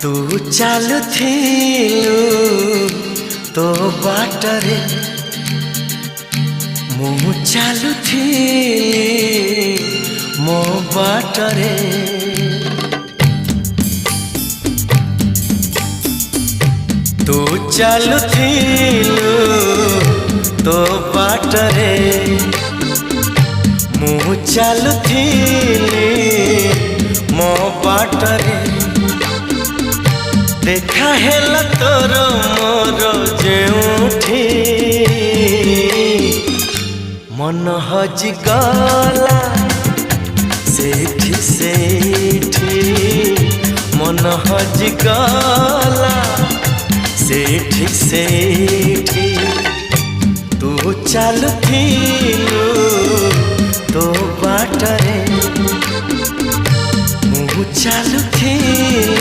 तू चालुथिलु तो बाटरे मु चालुथिली मो बाटरे। तू चालुथिलु तो बाटरे मु चालुथिली मो बाटरे। देखा हेला तोर मोर जेउठी मन हजि गला सेठी सेठी मन हजि गला सेठी सेठी। तू चालुथिलु तो बाटरे मु चालुथिली